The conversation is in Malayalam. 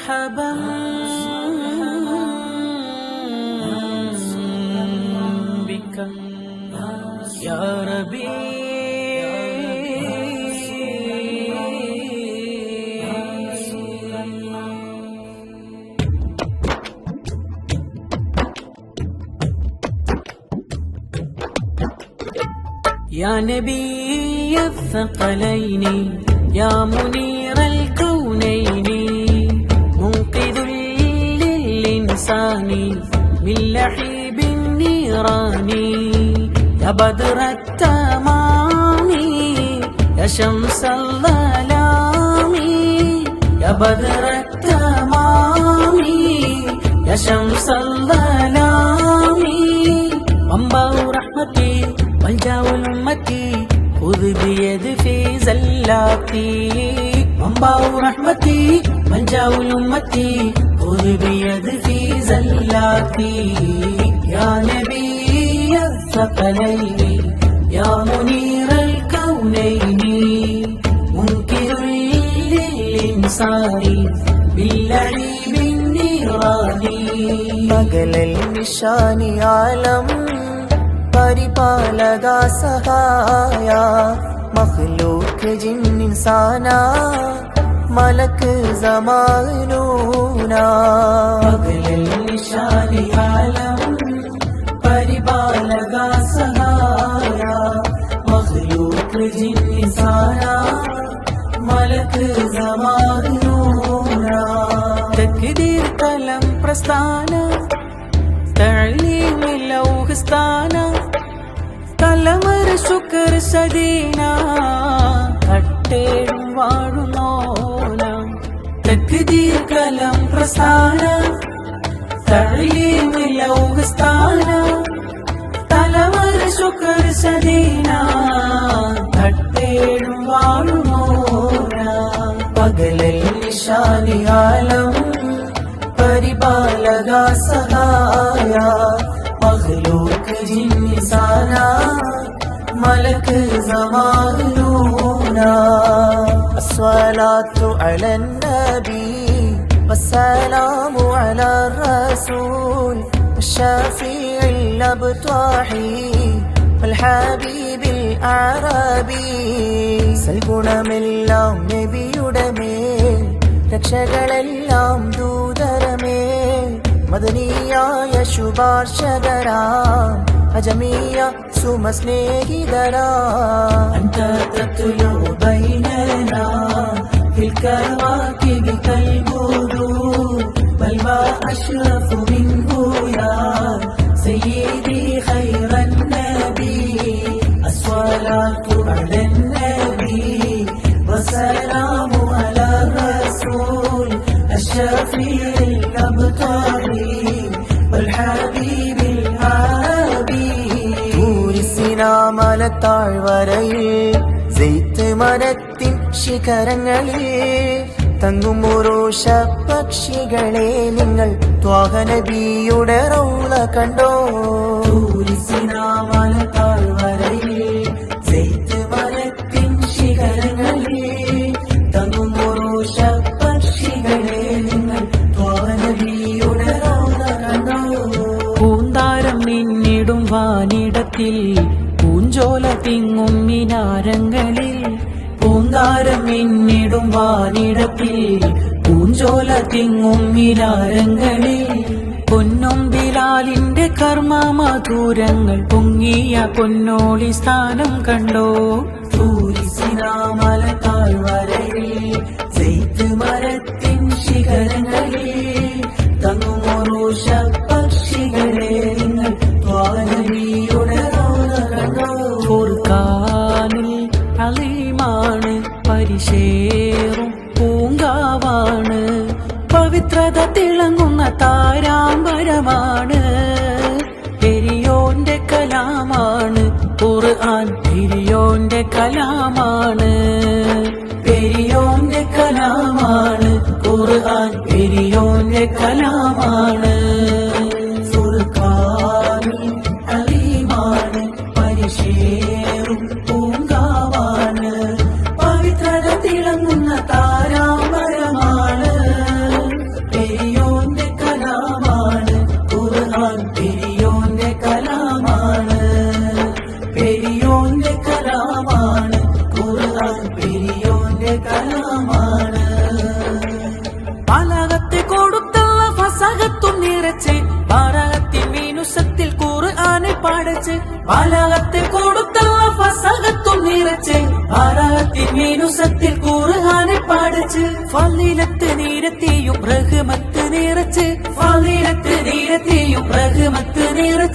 مرحبا بك يا ربي يا نبي الثقلين يا منير الكونين منقذ للإنسان من لحيب النيران يا بدر التمام يا شمس الظلام يا بدر التمام يا شمس الظلام منبع رحمتي ملجأ أمتي خذ بيدي في زلاتي منبع رحمتي ملجأ أمتي خذ بيدي في زلاتي يا نبي الثقلين يا منير الكونين منكر للإنسان باللعيب النيران مجل النشان عالم പരിപാലക സഹായ മഖ്ലൂക്ക് ജിൻ ഇൻസാന മലക്ക് സമാനൂന മഗ്ലൽ നിശാനി ആലം പരിപാലക സഹായ മഖ്ലൂക്ക് ജിൻ ഇൻസാന മലക്ക് സമാനൂന തക്ദീർ കലം പ്രസ്ഥാന തഅലീം ലൗഹസ്ഥാന കലമർ ശുക്ർ സദീന കട്ടേടും വാഴുന്നോന തക്ദീർ കലം പ്രസ്ഥാന തഅലീം ലൗഹസ്ഥാന കലമർ ശുക്ർ സദീന കട്ടേടും വാഴുന്നോന പകലൽ നിശാനി ആലം പരിപാലക സഹായ മഖ്ലൂക്ക് ജിൻ ഇൻസാന മലക്ക് സമാനൂന അസ്സലാത്തു അലൻ നബി വസ്സലാമു അലാ റസൂൽ الشفيع الأبطاحي الحبيب الأعرابي സൽഗുണമെല്ലാം നബിയുടെ മേൽ രക്ഷകളെല്ലാം ദൂതരമേ മദനിയായ ശുഭാർശകരാം അജമിയ സുമസ്നേഹിതരാ أنت تتلو بيننا في الكواكب كالبدور بل ما أشرف منه يا سيدي خير النبي الصلاة على النبي والسلام على الرسول الشفيع الأبطالي والحبيب العربي മലത്താഴ്വരയിൽ സെയ്ത്ത് മരത്തിൻ ശിഖരങ്ങളിൽ തങ്ങും ഉറൂഷ പക്ഷികളെ നിങ്ങൾ ത്വാഹ നബിയുടെ റൗള കണ്ടോ മലത്താഴ്വരയിൽ സെയ്ത്ത് മരത്തിൻ ശിഖരങ്ങളിൽ തങ്ങും ഉറൂഷ പക്ഷികളെ നിങ്ങൾ ത്വാഹ നബിയുടെ റൗള കണ്ടോ പൂന്താരം നിന്നിടും വാനിടത്തിൽ പൂഞ്ചോല തിങ്ങും മിനാരങ്ങളിൽ പൂന്താരം മിന്നിടും വാനിടത്തിൽ പൂഞ്ചോല തിങ്ങും മിനാരങ്ങളിൽ പൊന്നും ബിലാലിന്റെ കർമ്മ മധുരങ്ങൾ പൊങ്ങിയ പൊന്നോളി സ്ഥാനം കണ്ടോ മലത്താഴ്വരയിൽ സെയ്ത്ത് മരത്തിൻ ശിഖരങ്ങളിൽ തങ്ങുമൊറൂഷ പക്ഷികളെ നിങ്ങൾ ത്വാനബിയുടെ റൗള കണ്ടോ ഫുർഖാനിൽ അലീമാണ് പരിശേറും പൂങ്കാവാണ് പവിത്രത തിളങ്ങുന്ന താരാമ്പരമാണ് പെരിയോന്റെ കലാമാണ് ഖുർആൻ പെരിയോന്റെ കലാമാണ് പെരിയോന്റെ കലാമാണ് ഖുർആൻ പെരിയോന്റെ കലാമാണ് ഫുർഖാനിൽ അലീമാണ് പരിശേറും പൂങ്കാവാണ് പവിത്രത തിളങ്ങുന്ന താരാമ്പരമാണ് പഠിച്ച് ബാലകത്തെ കൊടുത്തല്ല ഫസകത്തും നിറച്ച് ആറാകത്തിൻ മീനുസത്തിൽ ഖുർആനെ പഠിച്ച് ഫളീലത്ത് നീരത്തെയും റഹ്മത്ത് നിറച്ച് ഫളീലത്ത് നീരത്തെയും റഹ്മത്ത് നിറച്ച്